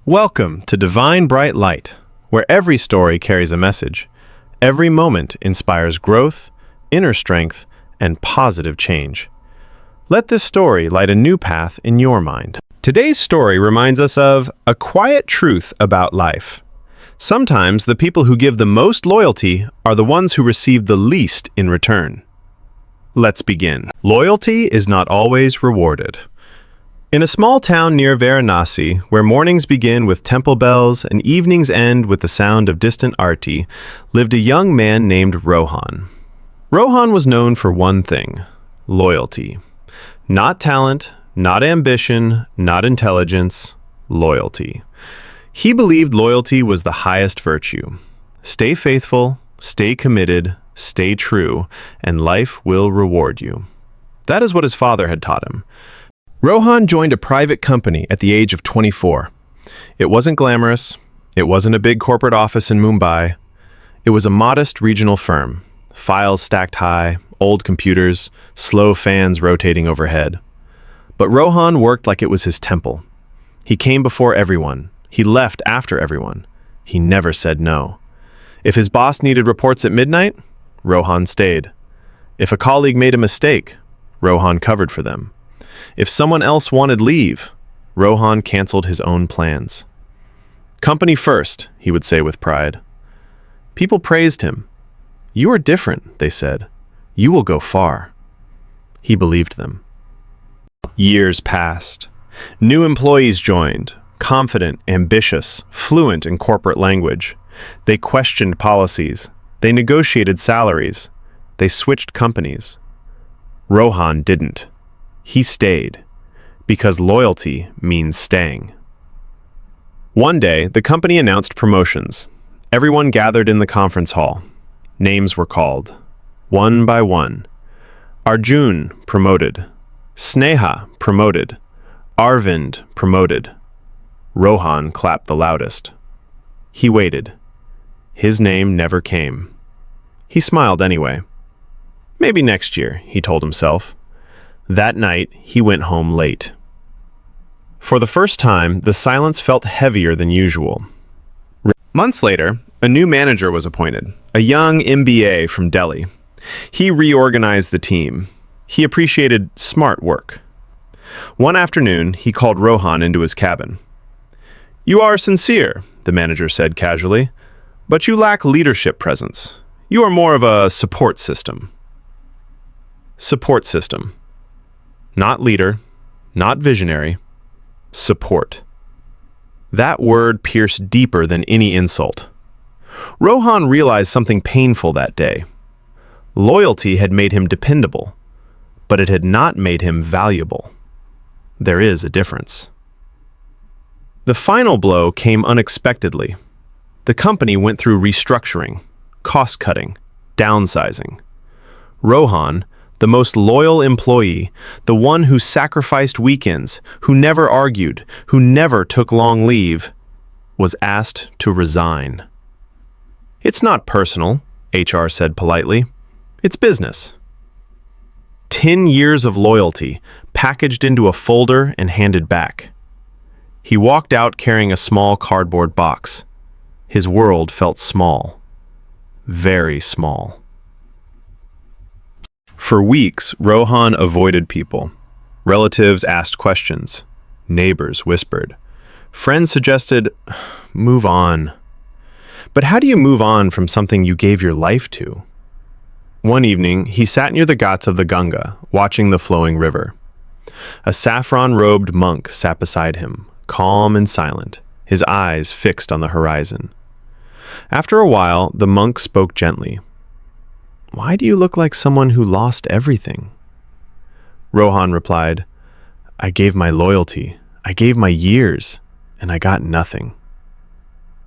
Welcome to Divine Bright Light, where every story carries a message. Every moment inspires growth, inner strength, and positive change. Let this story light a new path in your mind. Today's story reminds us of a quiet truth about life. Sometimes the people who give the most loyalty are the ones who receive the least in return. Let's begin. Loyalty is not always rewarded. In a small town near Varanasi, where mornings begin with temple bells and evenings end with the sound of distant arti, lived a young man named Rohan. Rohan was known for one thing: loyalty. Not talent, not ambition, not intelligence, loyalty. He believed loyalty was the highest virtue. Stay faithful, stay committed, stay true, and life will reward you. That is what his father had taught him. Rohan joined a private company at the age of 24. It wasn't glamorous. It wasn't a big corporate office in Mumbai. It was a modest regional firm. Files stacked high, old computers, slow fans rotating overhead. But Rohan worked like it was his temple. He came before everyone. He left after everyone. He never said no. If his boss needed reports at midnight, Rohan stayed. If a colleague made a mistake, Rohan covered for them. If someone else wanted leave, Rohan canceled his own plans. "Company first," he would say with pride. People praised him. "You are different," they said. "You will go far." He believed them. Years passed. New employees joined, confident, ambitious, fluent in corporate language. They questioned policies. They negotiated salaries. They switched companies. Rohan didn't. He stayed, because loyalty means staying. One day, the company announced promotions. Everyone gathered in the conference hall. Names were called, one by one. Arjun promoted. Sneha promoted. Arvind promoted. Rohan clapped the loudest. He waited. His name never came. He smiled anyway. Maybe next year, he told himself. That night, he went home late. For the first time, the silence felt heavier than usual. Months later, a new manager was appointed, a young MBA from Delhi. He reorganized the team. He appreciated smart work. One afternoon, he called Rohan into his cabin. "You are sincere," the manager said casually, "but you lack leadership presence. You are more of a support system." Support system. Not leader, not visionary, support. That word pierced deeper than any insult. Rohan realized something painful that day. Loyalty had made him dependable, but it had not made him valuable. There is a difference. The final blow came unexpectedly. The company went through restructuring, cost-cutting, downsizing. Rohan, the most loyal employee, the one who sacrificed weekends, who never argued, who never took long leave, was asked to resign. "It's not personal," HR said politely. "It's business." 10 years of loyalty, packaged into a folder and handed back. He walked out carrying a small cardboard box. His world felt small. Very small. For weeks, Rohan avoided people. Relatives asked questions. Neighbors whispered. Friends suggested, "Move on." But how do you move on from something you gave your life to? One evening, he sat near the ghats of the Ganga, watching the flowing river. A saffron-robed monk sat beside him, calm and silent, his eyes fixed on the horizon. After a while, the monk spoke gently. "Why do you look like someone who lost everything?" Rohan replied, "I gave my loyalty, I gave my years, and I got nothing."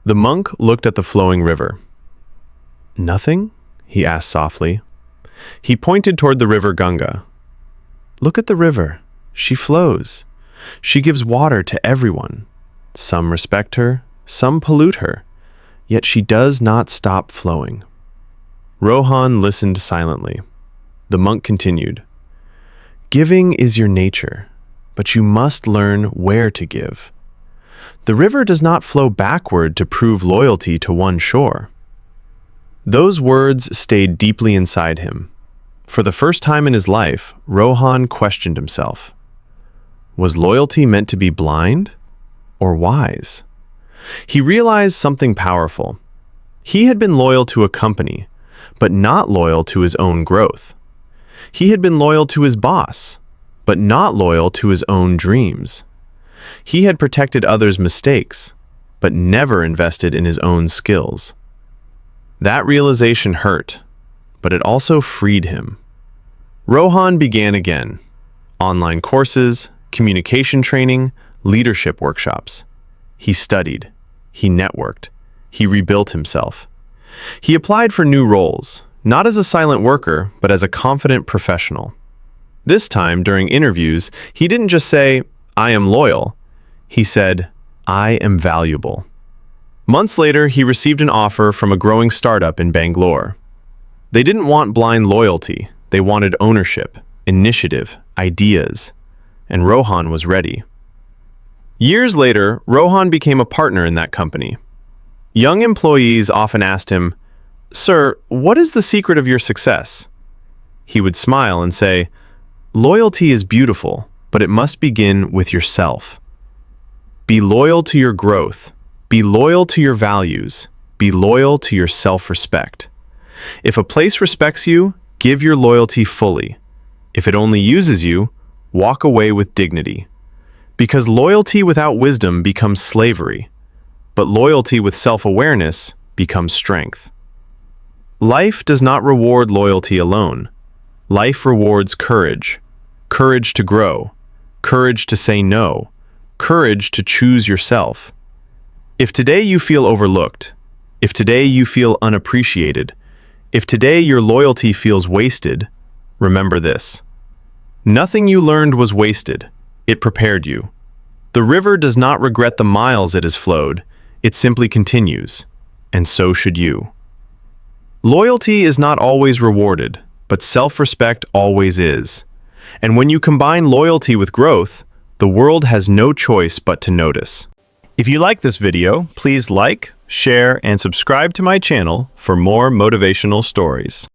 The monk looked at the flowing river. "Nothing?" he asked softly. He pointed toward the river Ganga. "Look at the river. She flows. She gives water to everyone. Some respect her, some pollute her, yet she does not stop flowing." Rohan listened silently. The monk continued, "Giving is your nature, but you must learn where to give. The river does not flow backward to prove loyalty to one shore. Those words stayed deeply inside him. For the first time in his life, Rohan questioned himself. Was loyalty meant to be blind or wise? He realized something powerful. He had been loyal to a company, but not loyal to his own growth. He had been loyal to his boss, but not loyal to his own dreams. He had protected others' mistakes, but never invested in his own skills. That realization hurt, but it also freed him. Rohan began again. Online courses, communication training, leadership workshops. He studied. He networked. He rebuilt himself. He applied for new roles, not as a silent worker, but as a confident professional. This time, during interviews, he didn't just say, "I am loyal." He said, "I am valuable." Months later, he received an offer from a growing startup in Bangalore. They didn't want blind loyalty. They wanted ownership, initiative, ideas. And Rohan was ready. Years later, Rohan became a partner in that company. Young employees often asked him, "Sir, what is the secret of your success?" He would smile and say, "Loyalty is beautiful, but it must begin with yourself. Be loyal to your growth. Be loyal to your values. Be loyal to your self-respect. If a place respects you, give your loyalty fully. If it only uses you, walk away with dignity. Because loyalty without wisdom becomes slavery, but loyalty with self-awareness becomes strength." Life does not reward loyalty alone. Life rewards courage. Courage to grow. Courage to say no. Courage to choose yourself. If today you feel overlooked, if today you feel unappreciated, if today your loyalty feels wasted, remember this. Nothing you learned was wasted. It prepared you. The river does not regret the miles it has flowed. It simply continues. And so should you. Loyalty is not always rewarded, but self-respect always is. And when you combine loyalty with growth, the world has no choice but to notice. If you like this video, please like, share, and subscribe to my channel for more motivational stories.